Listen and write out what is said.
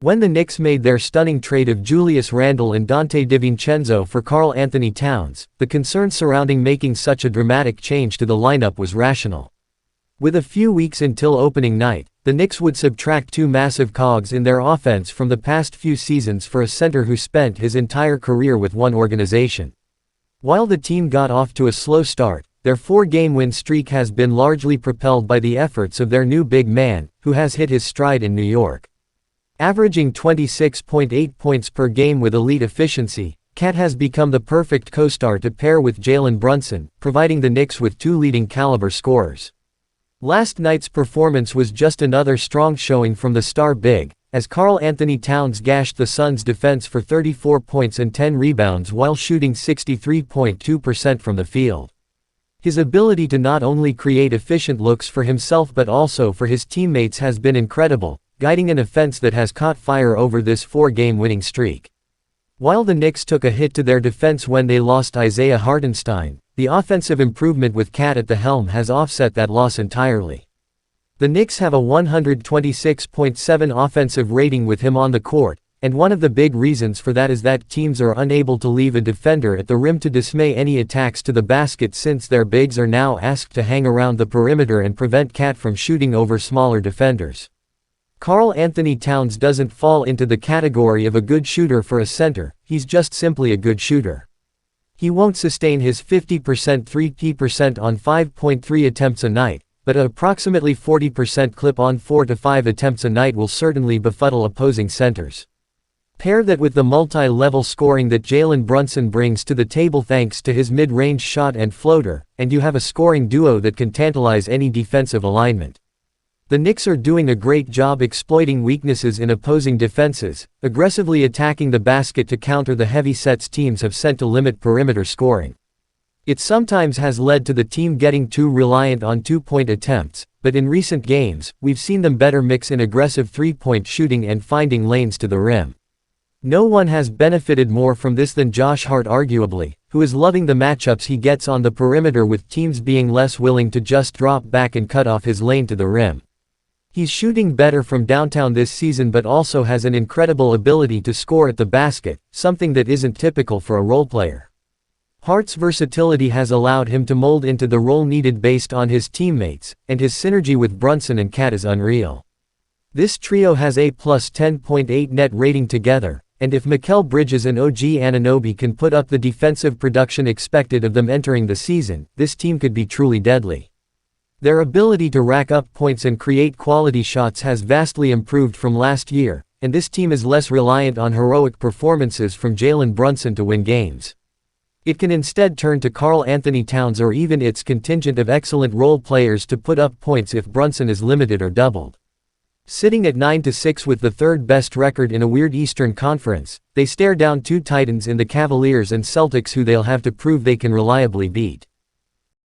When the Knicks made their stunning trade of Julius Randle and Dante DiVincenzo for Karl Anthony Towns, the concern surrounding making such a dramatic change to the lineup was rational. With a few weeks until opening night, the Knicks would subtract two massive cogs in their offense from the past few seasons for a center who spent his entire career with one organization. While the team got off to a slow start, their four-game win streak has been largely propelled by the efforts of their new big man, who has hit his stride in New York. Averaging 26.8 points per game with elite efficiency, Cat has become the perfect co-star to pair with Jalen Brunson, providing the Knicks with two leading-caliber scorers. Last night's performance was just another strong showing from the star big, as Karl Anthony Towns gashed the Suns' defense for 34 points and 10 rebounds while shooting 63.2% from the field. His ability to not only create efficient looks for himself but also for his teammates has been incredible, guiding an offense that has caught fire over this four-game winning streak. While the Knicks took a hit to their defense when they lost Isaiah Hartenstein, the offensive improvement with Cat at the helm has offset that loss entirely. The Knicks have a 126.7 offensive rating with him on the court, and one of the big reasons for that is that teams are unable to leave a defender at the rim to dismay any attacks to the basket since their bigs are now asked to hang around the perimeter and prevent Cat from shooting over smaller defenders. Karl Anthony Towns doesn't fall into the category of a good shooter for a center, he's just simply a good shooter. He won't sustain his 50% 3P% on 5.3 attempts a night, but an approximately 40% clip on 4 to 5 attempts a night will certainly befuddle opposing centers. Pair that with the multi-level scoring that Jalen Brunson brings to the table thanks to his mid-range shot and floater, and you have a scoring duo that can tantalize any defensive alignment. The Knicks are doing a great job exploiting weaknesses in opposing defenses, aggressively attacking the basket to counter the heavy sets teams have sent to limit perimeter scoring. It sometimes has led to the team getting too reliant on two-point attempts, but in recent games, we've seen them better mix in aggressive three-point shooting and finding lanes to the rim. No one has benefited more from this than Josh Hart arguably, who is loving the matchups he gets on the perimeter with teams being less willing to just drop back and cut off his lane to the rim. He's shooting better from downtown this season but also has an incredible ability to score at the basket, something that isn't typical for a role player. Hart's versatility has allowed him to mold into the role needed based on his teammates, and his synergy with Brunson and Cat is unreal. This trio has a plus 10.8 net rating together, and if Mikal Bridges and OG Anunoby can put up the defensive production expected of them entering the season, this team could be truly deadly. Their ability to rack up points and create quality shots has vastly improved from last year, and this team is less reliant on heroic performances from Jalen Brunson to win games. It can instead turn to Karl Anthony Towns or even its contingent of excellent role players to put up points if Brunson is limited or doubled. Sitting at 9-6 with the third-best record in a weird Eastern Conference, they stare down two titans in the Cavaliers and Celtics who they'll have to prove they can reliably beat.